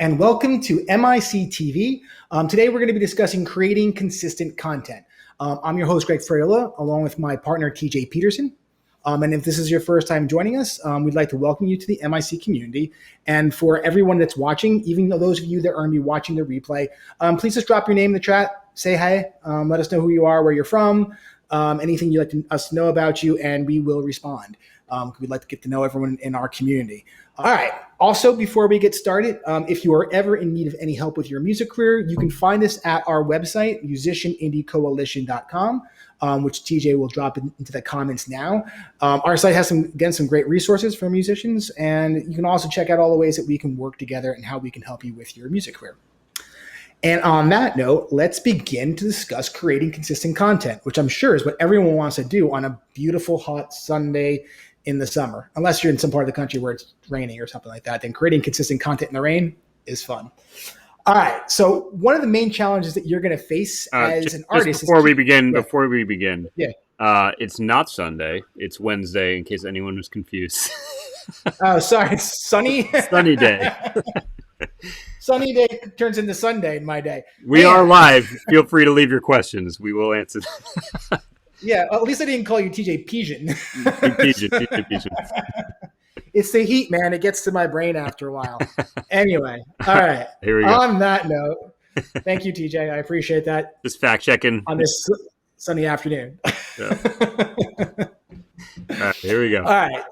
and welcome to MIC TV. Today we're going to be discussing creating consistent content. I'm your host, Greg Friola, along with my partner, TJ Peterson. And if this is your first time joining us, we'd like to welcome you to the MIC community. And for everyone that's watching, even though those of you that are going to be watching the replay, please just drop your name in the chat, say hi, let us know who you are, where you're from, anything you'd like us to know about you, and we will respond. We'd like to get to know everyone in our community. All right. Also, before we get started, if you are ever in need of any help with your music career, you can find us at our website, musicianindiecoalition.com, which TJ will drop into the comments now. Our site has some great resources for musicians, and you can also check out all the ways that we can work together and how we can help you with your music career. And on that note, let's begin to discuss creating consistent content, which I'm sure is what everyone wants to do on a beautiful, hot Sunday in the summer. Unless you're in some part of the country where it's raining or something like that, then creating consistent content in the rain is fun. All right. So one of the main challenges that you're going to face as an artist before we begin, it's not Sunday, it's Wednesday, in case anyone was confused. Oh, sorry. It's sunny. Sunny day. Sunny day turns into Sunday in my day. We are live. Feel free to leave your questions. We will answer them. Yeah, at least I didn't call you TJ Pigeon. Pigeon. It's the heat, man. It gets to my brain after a while. Anyway, all right. Here we go. On that note, thank you, TJ. I appreciate that. Just fact checking on this sunny afternoon. Yeah. All right, here we go. All right.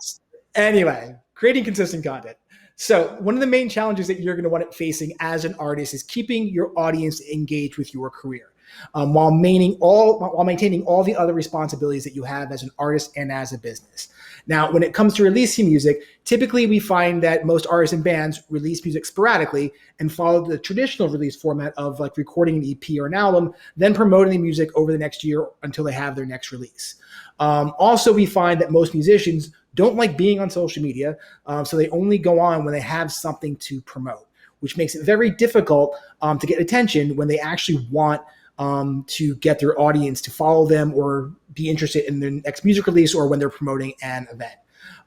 Anyway, creating consistent content. So one of the main challenges that you're going to want facing as an artist is keeping your audience engaged with your career. While maintaining all the other responsibilities that you have as an artist and as a business. Now, when it comes to releasing music, typically we find that most artists and bands release music sporadically and follow the traditional release format of like recording an EP or an album, then promoting the music over the next year until they have their next release. Also, we find that most musicians don't like being on social media, so they only go on when they have something to promote, which makes it very difficult to get attention when they actually want to get their audience to follow them or be interested in their next music release or when they're promoting an event.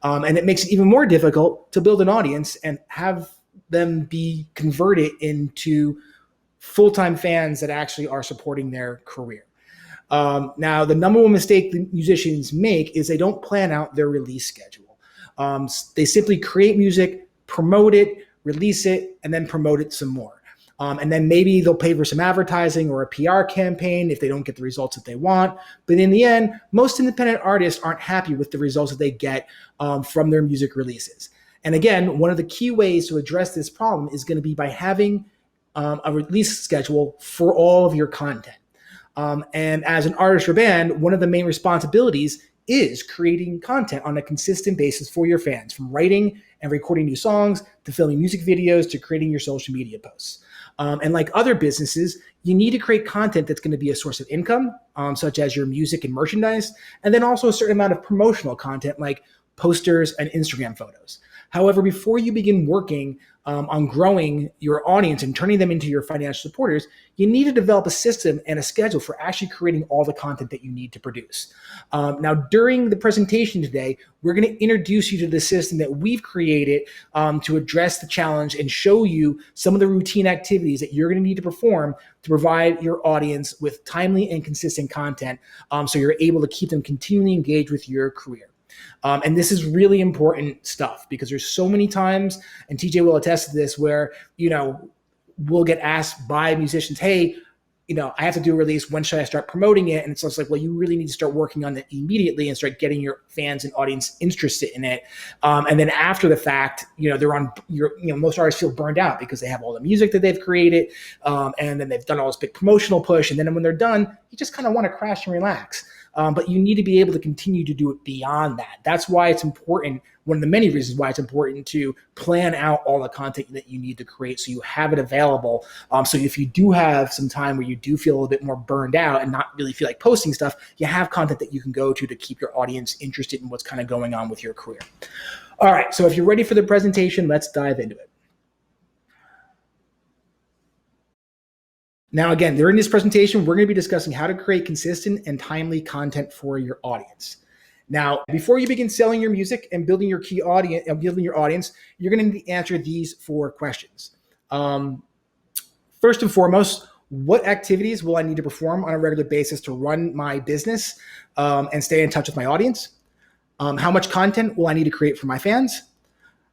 And it makes it even more difficult to build an audience and have them be converted into full-time fans that actually are supporting their career. Now, the number one mistake the musicians make is they don't plan out their release schedule. They simply create music, promote it, release it, and then promote it some more. And then maybe they'll pay for some advertising or a PR campaign if they don't get the results that they want. But in the end, most independent artists aren't happy with the results that they get from their music releases. And again, one of the key ways to address this problem is going to be by having a release schedule for all of your content. And as an artist or band, one of the main responsibilities is creating content on a consistent basis for your fans, from writing and recording new songs to filming music videos to creating your social media posts. And like other businesses, you need to create content that's going to be a source of income, such as your music and merchandise, and then also a certain amount of promotional content like posters and Instagram photos. However, before you begin working on growing your audience and turning them into your financial supporters, you need to develop a system and a schedule for actually creating all the content that you need to produce. Now, during the presentation today, we're going to introduce you to the system that we've created to address the challenge and show you some of the routine activities that you're going to need to perform to provide your audience with timely and consistent content so you're able to keep them continually engaged with your career. And this is really important stuff because there's so many times, and TJ will attest to this, where, we'll get asked by musicians, hey, I have to do a release. When should I start promoting it? And it's just like, well, you really need to start working on it immediately and start getting your fans and audience interested in it. And then after the fact, most artists feel burned out because they have all the music that they've created. And then they've done all this big promotional push. And then when they're done, you just kind of want to crash and relax. But you need to be able to continue to do it beyond that. That's why it's important. One of the many reasons why it's important to plan out all the content that you need to create so you have it available. So if you do have some time where you do feel a little bit more burned out and not really feel like posting stuff, you have content that you can go to keep your audience interested in what's kind of going on with your career. All right, so if you're ready for the presentation, let's dive into it. Now, again, during this presentation, we're going to be discussing how to create consistent and timely content for your audience. Now, before you begin selling your music and building your key audience, you're going to need to answer these 4 questions. First and foremost, what activities will I need to perform on a regular basis to run my business and stay in touch with my audience? How much content will I need to create for my fans?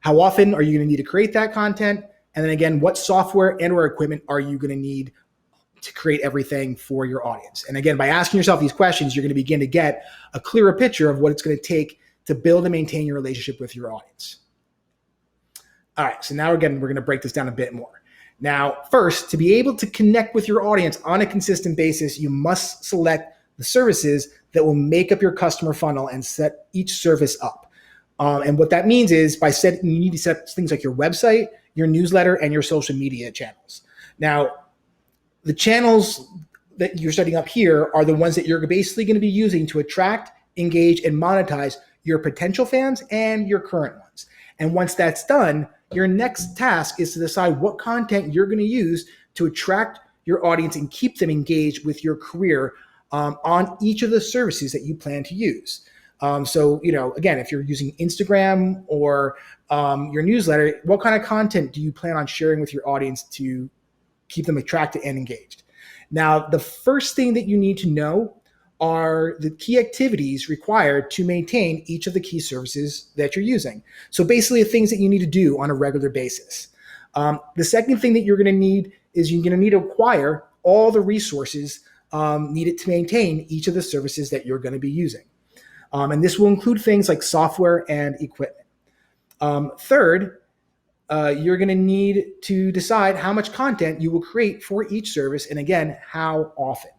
How often are you going to need to create that content? And then again, what software and or equipment are you going to need to create everything for your audience? And again, by asking yourself these questions, you're going to begin to get a clearer picture of what it's going to take to build and maintain your relationship with your audience. All right, so now again, we're going to break this down a bit more. Now, first, to be able to connect with your audience on a consistent basis, you must select the services that will make up your customer funnel and set each service up. And what that means is you need to set things like your website, your newsletter, and your social media channels. Now, the channels that you're setting up here are the ones that you're basically going to be using to attract, engage, and monetize your potential fans and your current ones. And once that's done, your next task is to decide what content you're going to use to attract your audience and keep them engaged with your career on each of the services that you plan to use. So, again, if you're using Instagram or your newsletter, what kind of content do you plan on sharing with your audience to keep them attracted and engaged? Now, the first thing that you need to know are the key activities required to maintain each of the key services that you're using. So basically the things that you need to do on a regular basis. The second thing that you're going to need is you're going to need to acquire all the resources needed to maintain each of the services that you're going to be using. And this will include things like software and equipment. Third, you're going to need to decide how much content you will create for each service, and again, how often.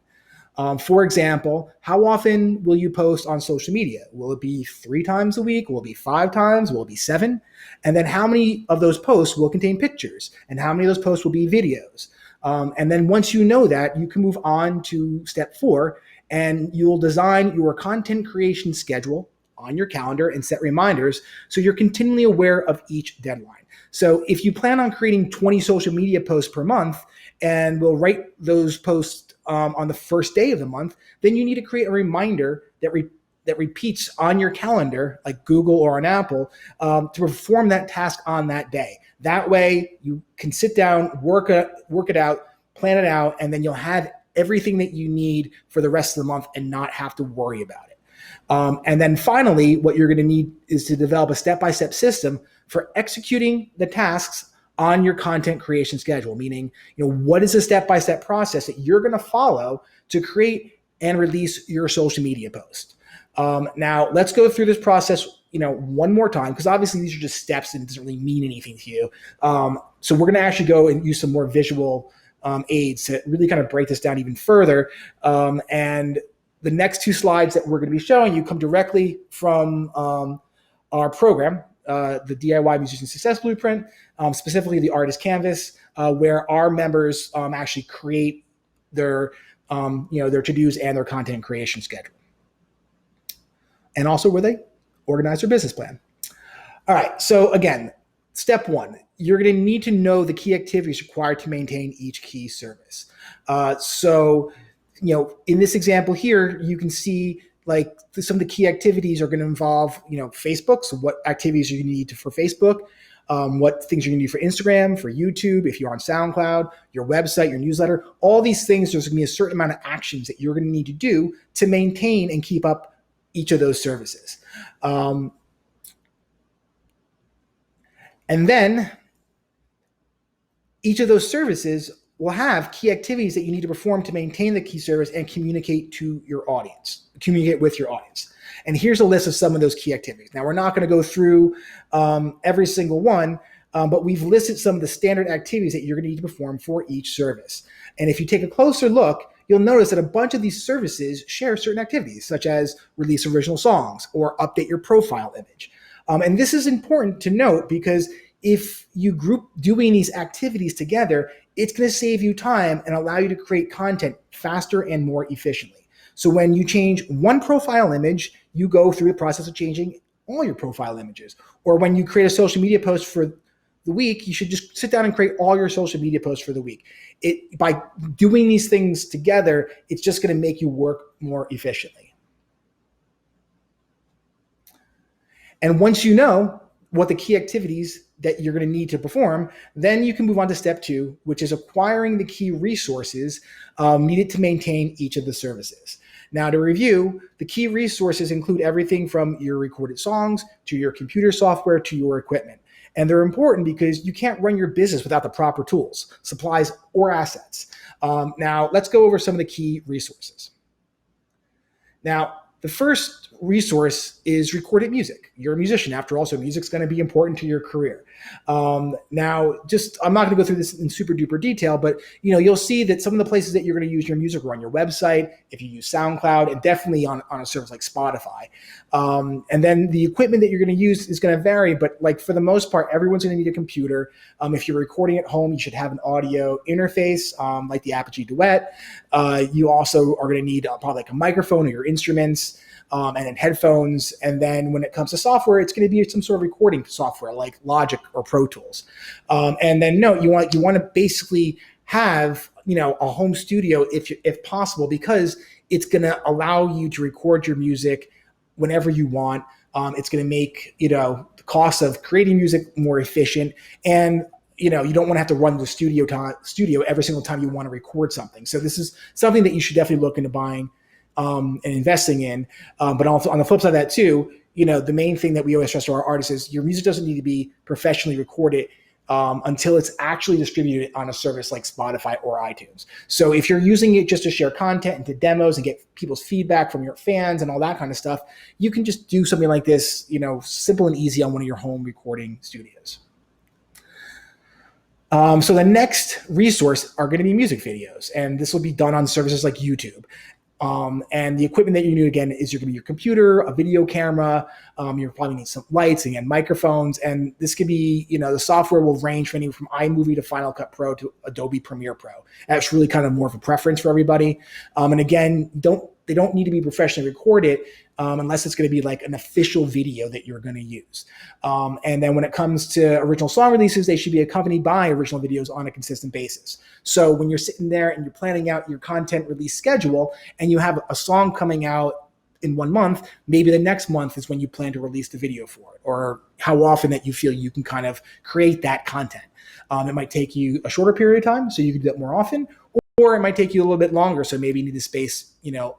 For example, how often will you post on social media? Will it be 3 times a week? Will it be 5 times? Will it be 7? And then how many of those posts will contain pictures? And how many of those posts will be videos? And then once you know that, you can move on to step 4, and you will design your content creation schedule on your calendar and set reminders so you're continually aware of each deadline. So if you plan on creating 20 social media posts per month and will write those posts on the first day of the month, then you need to create a reminder that repeats on your calendar, like Google or on Apple, to perform that task on that day. That way you can sit down, work it out, plan it out, and then you'll have everything that you need for the rest of the month and not have to worry about it. And then finally, what you're going to need is to develop a step-by-step system for executing the tasks on your content creation schedule, meaning, what is the step-by-step process that you're going to follow to create and release your social media post. Now, let's go through this process, one more time, because obviously these are just steps and it doesn't really mean anything to you. So we're going to actually go and use some more visual aids to really kind of break this down even further. And the next 2 slides that we're going to be showing you come directly from our program, the DIY Musician Success Blueprint, specifically the Artist Canvas, where our members actually create their to-dos and their content creation schedule. And also where they organize their business plan. All right, so again, step 1, you're going to need to know the key activities required to maintain each key service. So in this example here, you can see like some of the key activities are going to involve, Facebook. So what activities you need for Facebook, what things you're going to need for Instagram, for YouTube, if you're on SoundCloud, your website, your newsletter, all these things, there's going to be a certain amount of actions that you're going to need to do to maintain and keep up each of those services. And then each of those services will have key activities that you need to perform to maintain the key service and communicate with your audience. And here's a list of some of those key activities. Now, we're not going to go through every single one, but we've listed some of the standard activities that you're going to need to perform for each service. And if you take a closer look, you'll notice that a bunch of these services share certain activities, such as release original songs or update your profile image. And this is important to note because if you group doing these activities together, it's going to save you time and allow you to create content faster and more efficiently. So when you change one profile image, you go through the process of changing all your profile images. Or when you create a social media post for the week, you should just sit down and create all your social media posts for the week. By doing these things together, it's just going to make you work more efficiently. And once you know what the key activities that you're going to need to perform, then you can move on to step 2, which is acquiring the key resources needed to maintain each of the services. Now, to review, the key resources include everything from your recorded songs to your computer software to your equipment. And they're important because you can't run your business without the proper tools, supplies, or assets. Now, let's go over some of the key resources. Now, the first resource is recorded music. You're a musician, after all, so music's going to be important to your career. Now, I'm not going to go through this in super duper detail, but you'll see that some of the places that you're going to use your music are on your website, if you use SoundCloud, and definitely on a service like Spotify. And then the equipment that you're going to use is going to vary, but like for the most part, everyone's going to need a computer. If you're recording at home, you should have an audio interface like the Apogee Duet. You also are going to need probably like a microphone or your instruments. And then headphones. And then when it comes to software, it's going to be some sort of recording software like Logic or Pro Tools. And then you want to basically have a home studio if possible, because it's going to allow you to record your music whenever you want. It's going to make the cost of creating music more efficient, and you don't want to have to run the studio every single time you want to record something. So this is something that you should definitely look into buying and investing in. But also on the flip side of that too, the main thing that we always stress to our artists is your music doesn't need to be professionally recorded until it's actually distributed on a service like Spotify or iTunes. So if you're using it just to share content and to demos and get people's feedback from your fans and all that kind of stuff, you can just do something like this, simple and easy on one of your home recording studios. So the next resource are going to be music videos, and this will be done on services like YouTube. And the equipment that you need, again, is you're going to be your computer, a video camera. You're probably need some lights, again, microphones. And this could be, the software will range from anything from iMovie to Final Cut Pro to Adobe Premiere Pro. That's really kind of more of a preference for everybody. And again, they don't need to be professionally recorded unless it's going to be like an official video that you're going to use. And then when it comes to original song releases, they should be accompanied by original videos on a consistent basis. So when you're sitting there and you're planning out your content release schedule and you have a song coming out in 1 month, maybe the next month is when you plan to release the video for it, or how often that you feel you can kind of create that content. It might take you a shorter period of time, so you can do that more often, or it might take you a little bit longer, so maybe you need to space,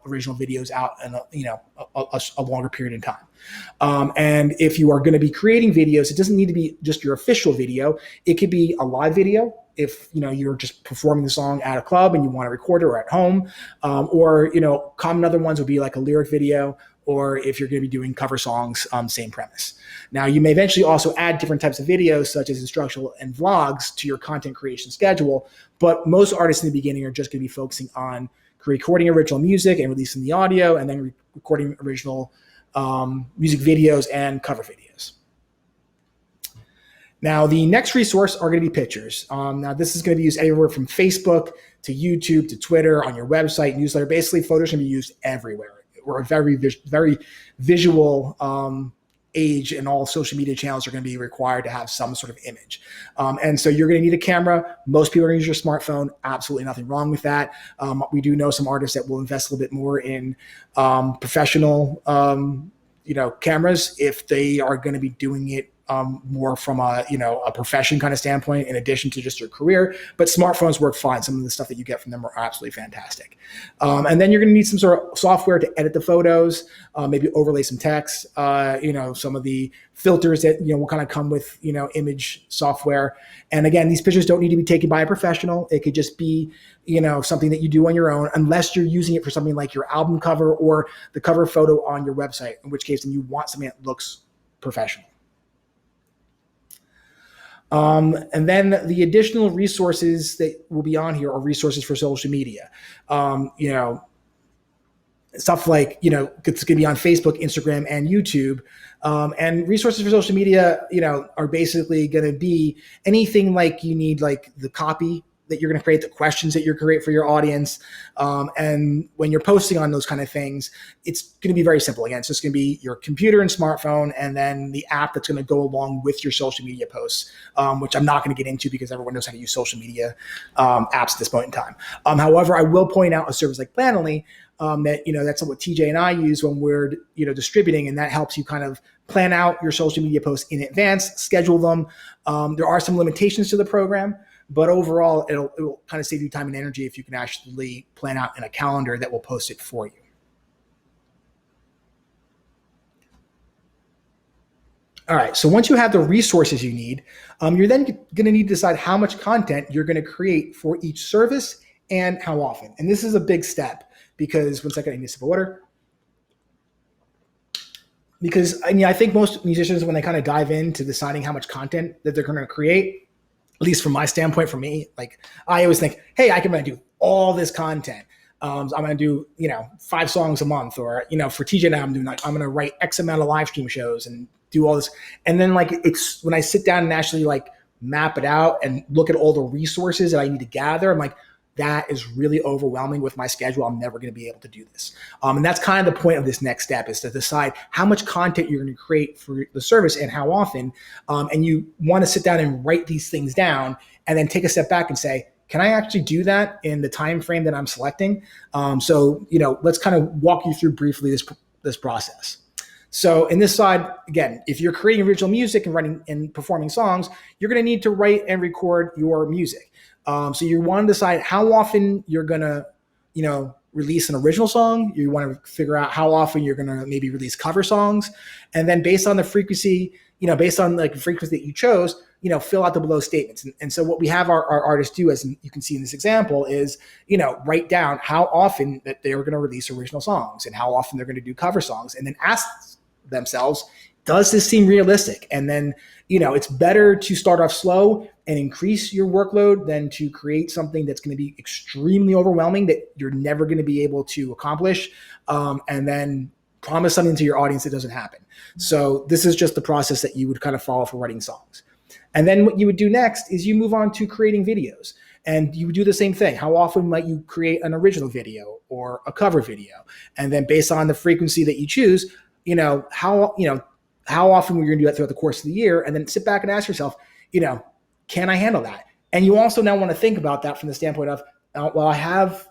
original videos out in a longer period of time. And if you are going to be creating videos, it doesn't need to be just your official video. It could be a live video if you're just performing the song at a club and you want to record it, or at home, or common other ones would be like a lyric video, or if you're going to be doing cover songs, same premise. Now, you may eventually also add different types of videos, such as instructional and vlogs, to your content creation schedule. But most artists in the beginning are just going to be focusing on recording original music and releasing the audio, and then recording original music videos and cover videos. Now, the next resource are going to be pictures. Now, this is going to be used anywhere from Facebook to YouTube to Twitter, on your website, newsletter. Basically, photos can be used everywhere. We're a very visual age, and all social media channels are going to be required to have some sort of image. And so you're going to need a camera. Most people are going to use your smartphone. Absolutely nothing wrong with that. We do know some artists that will invest a little bit more in professional cameras if they are going to be doing it more from a profession kind of standpoint, in addition to just your career. But smartphones work fine. Some of the stuff that you get from them are absolutely fantastic. And then you're going to need some sort of software to edit the photos, maybe overlay some text, some of the filters that will kind of come with image software. And again, these pictures don't need to be taken by a professional. It could just be something that you do on your own, unless you're using it for something like your album cover or the cover photo on your website, in which case then you want something that looks professional. And then the additional resources that will be on here are resources for social media. Stuff like, it's going to be on Facebook, Instagram, and YouTube. And resources for social media, are basically going to be anything like you need, like the copy that you're going to create, the questions that you're create for your audience. And when you're posting on those kind of things, it's going to be very simple. Again, it's just going to be your computer and smartphone, and then the app that's going to go along with your social media posts, which I'm not going to get into because everyone knows how to use social media apps at this point in time. However, I will point out a service like Planoly that, that's what TJ and I use when we're, distributing, and that helps you kind of plan out your social media posts in advance, schedule them. There are some limitations to the program, but overall, it will kind of save you time and energy if you can actually plan out in a calendar that will post it for you. All right, so once you have the resources you need, you're then going to need to decide how much content you're going to create for each service and how often. And this is a big step because, one second, I need a sip of water. Because I think most musicians, when they kind of dive into deciding how much content that they're going to create, at least from my standpoint, for me, like I always think, hey, I'm going to do all this content. I'm going to do, 5 songs a month, or, for TJ now, I'm going to write X amount of live stream shows and do all this. And then it's when I sit down and actually map it out and look at all the resources that I need to gather, I'm like, that is really overwhelming with my schedule. I'm never going to be able to do this. And that's kind of the point of this next step, is to decide how much content you're going to create for the service and how often. And you want to sit down and write these things down and then take a step back and say, can I actually do that in the time frame that I'm selecting? So let's kind of walk you through briefly this process. So in this side, again, if you're creating original music and writing and performing songs, you're going to need to write and record your music. So you want to decide how often you're going to, release an original song. You want to figure out how often you're going to maybe release cover songs. And then based on the frequency, based on the frequency that you chose, fill out the below statements. And so what we have our artists do, as you can see in this example, is, write down how often that they're going to release original songs and how often they're going to do cover songs, and then ask themselves, does this seem realistic? And then, it's better to start off slow and increase your workload than to create something that's going to be extremely overwhelming that you're never going to be able to accomplish, and then promise something to your audience that doesn't happen. So this is just the process that you would kind of follow for writing songs. And then what you would do next is you move on to creating videos. And you would do the same thing. How often might you create an original video or a cover video? And then based on the frequency that you choose, how often we're going to do that throughout the course of the year, and then sit back and ask yourself, can I handle that? And you also now want to think about that from the standpoint of, well, I have,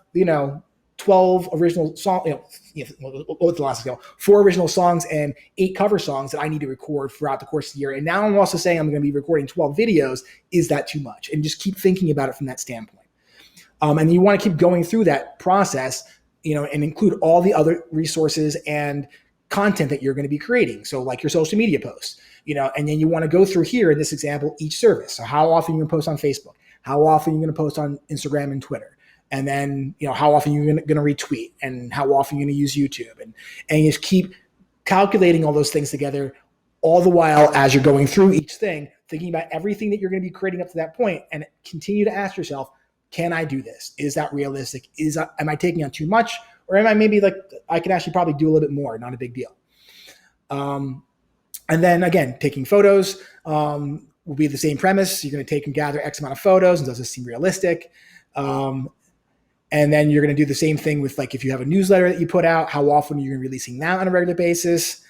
12 original songs, what's the last example? 4 original songs and 8 cover songs that I need to record throughout the course of the year. And now I'm also saying I'm going to be recording 12 videos. Is that too much? And just keep thinking about it from that standpoint. And you want to keep going through that process, and include all the other resources and content that you're going to be creating. So like your social media posts, and then you want to go through here in this example, each service. So how often you're going to post on Facebook, how often you're going to post on Instagram and Twitter, and then, how often you're going to retweet, and how often you're going to use YouTube, and you just keep calculating all those things together, all the while as you're going through each thing, thinking about everything that you're going to be creating up to that point, and continue to ask yourself, can I do this? Is that realistic? Am I taking on too much? Or am I maybe I can actually probably do a little bit more, not a big deal. And then again, taking photos will be the same premise. You're going to take and gather X amount of photos, and does this seem realistic? And then you're going to do the same thing with if you have a newsletter that you put out, how often are you releasing that on a regular basis?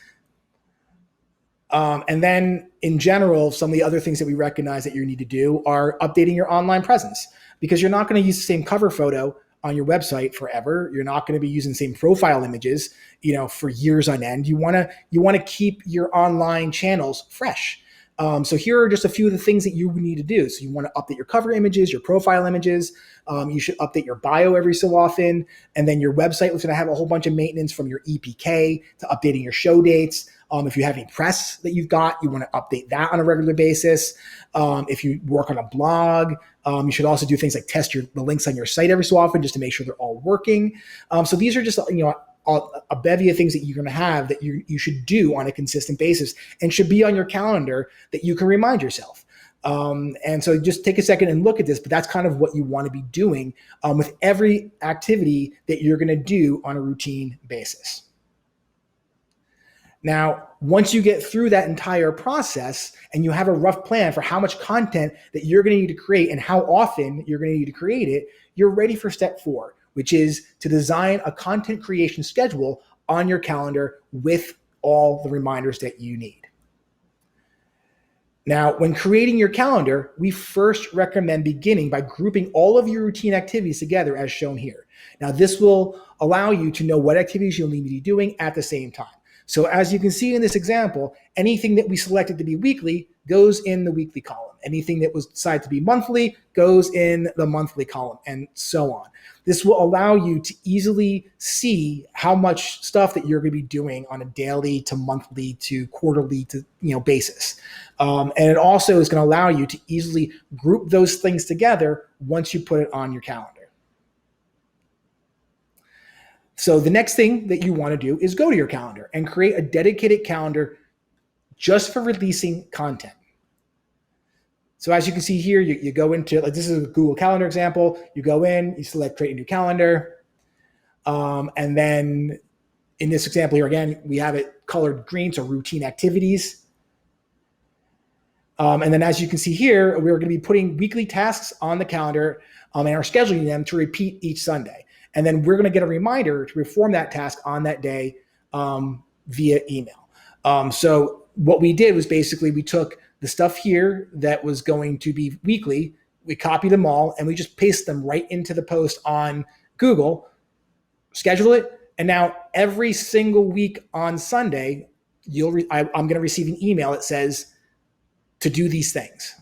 And then in general, some of the other things that we recognize that you need to do are updating your online presence, because you're not going to use the same cover photo on your website forever. You're not going to be using the same profile images, for years on end. You want to keep your online channels fresh. So here are just a few of the things that you need to do. So you want to update your cover images, your profile images. You should update your bio every so often. And then your website is going to have a whole bunch of maintenance, from your EPK to updating your show dates. If you have any press that you've got, you want to update that on a regular basis. If you work on a blog, you should also do things like test the links on your site every so often, just to make sure they're all working. So these are just, a bevy of things that you're going to have that you should do on a consistent basis, and should be on your calendar that you can remind yourself. And so just take a second and look at this, but that's kind of what you want to be doing with every activity that you're going to do on a routine basis. Now, once you get through that entire process and you have a rough plan for how much content that you're going to need to create and how often you're going to need to create it, you're ready for step 4, which is to design a content creation schedule on your calendar with all the reminders that you need. Now, when creating your calendar, we first recommend beginning by grouping all of your routine activities together as shown here. Now, this will allow you to know what activities you'll need to be doing at the same time. So as you can see in this example, anything that we selected to be weekly goes in the weekly column. Anything that was decided to be monthly goes in the monthly column, and so on. This will allow you to easily see how much stuff that you're going to be doing on a daily to monthly to quarterly to basis. And it also is going to allow you to easily group those things together once you put it on your calendar. So the next thing that you want to do is go to your calendar and create a dedicated calendar just for releasing content. So as you can see here, you go into, like this is a Google Calendar example, you go in, you select create a new calendar. And then in this example here, again, we have it colored green, so routine activities. And then as you can see here, we're going to be putting weekly tasks on the calendar and are scheduling them to repeat each Sunday. And then we're going to get a reminder to perform that task on that day via email. So what we did was basically we took the stuff here that was going to be weekly, we copied them all, and we just paste them right into the post on Google, schedule it, and now every single week on Sunday, I'm going to receive an email that says to do these things.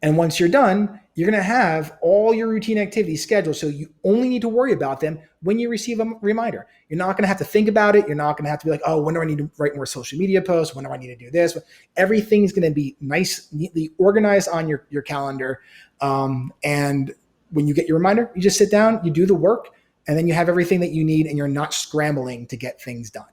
And once you're done, you're going to have all your routine activities scheduled, so you only need to worry about them when you receive a reminder. You're not going to have to think about it. You're not going to have to be like, oh, when do I need to write more social media posts? When do I need to do this? Everything's going to be nice, neatly organized on your calendar. And when you get your reminder, you just sit down, you do the work, and then you have everything that you need, and you're not scrambling to get things done.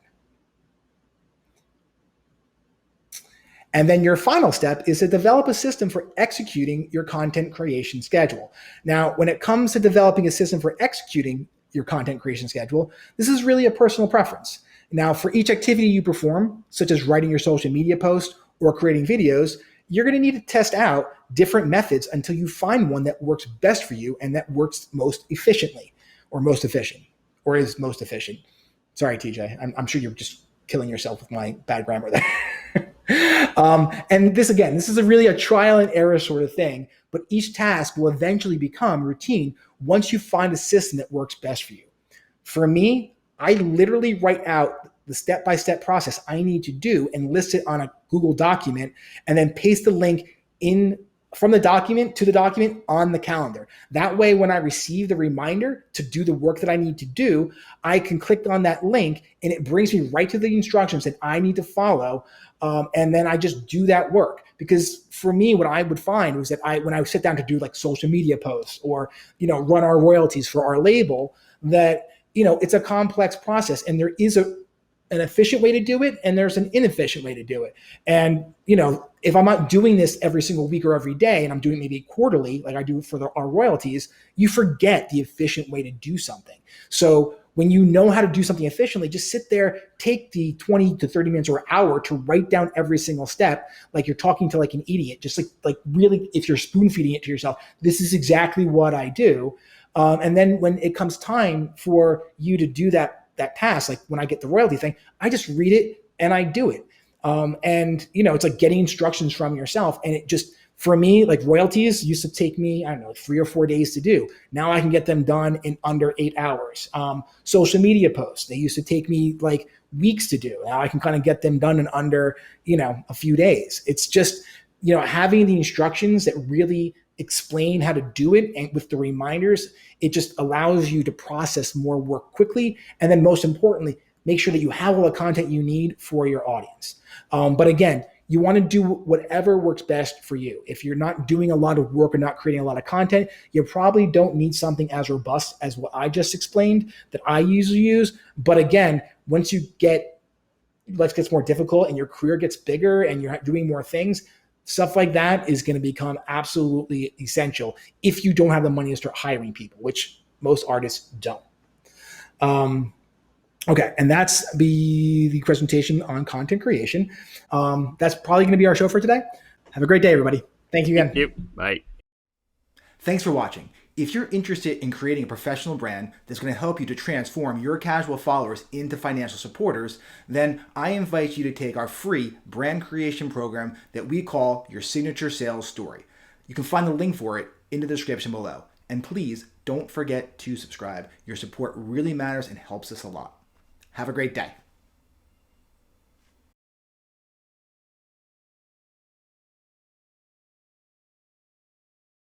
And then your final step is to develop a system for executing your content creation schedule. Now, when it comes to developing a system for executing your content creation schedule, this is really a personal preference. Now, for each activity you perform, such as writing your social media post or creating videos, you're going to need to test out different methods until you find one that works best for you and that works most efficiently, or most efficient, or is most efficient. Sorry, TJ, I'm sure you're just killing yourself with my bad grammar there. And this is really a trial and error sort of thing, but each task will eventually become routine once you find a system that works best for you. For me, I literally write out the step-by-step process I need to do and list it on a Google document and then paste the link in from the document to the document on the calendar. That way, when I receive the reminder to do the work that I need to do, I can click on that link and it brings me right to the instructions that I need to follow. And then I just do that work. Because for me, what I would find was that when I sit down to do like social media posts or, run our royalties for our label, that, it's a complex process and there is an efficient way to do it and there's an inefficient way to do it. And, if I'm not doing this every single week or every day and I'm doing it maybe quarterly, like I do for our royalties, you forget the efficient way to do something. So when you know how to do something efficiently, just sit there, take the 20 to 30 minutes or an hour to write down every single step, like you're talking to like an idiot, just like really, if you're spoon feeding it to yourself, this is exactly what I do. And then when it comes time for you to do that task, like when I get the royalty thing, I just read it and I do it. And it's like getting instructions from yourself. And it just, for me, like royalties used to take me, 3 or 4 days to do. Now I can get them done in under 8 hours. Social media posts, they used to take me like weeks to do. Now I can kind of get them done in under, a few days. It's just, having the instructions that really explain how to do it and with the reminders, it just allows you to process more work quickly. And then most importantly, make sure that you have all the content you need for your audience. But again, you want to do whatever works best for you. If you're not doing a lot of work or not creating a lot of content, you probably don't need something as robust as what I just explained that I usually use. But again, once you life gets more difficult and your career gets bigger and you're doing more things, stuff like that is going to become absolutely essential if you don't have the money to start hiring people, which most artists don't. Okay, and that's the presentation on content creation. That's probably going to be our show for today. Have a great day, everybody. Thank you again. Yep. Bye. Thanks for watching. If you're interested in creating a professional brand that's going to help you to transform your casual followers into financial supporters, then I invite you to take our free brand creation program that we call your signature sales story. You can find the link for it in the description below. And please don't forget to subscribe. Your support really matters and helps us a lot. Have a great day.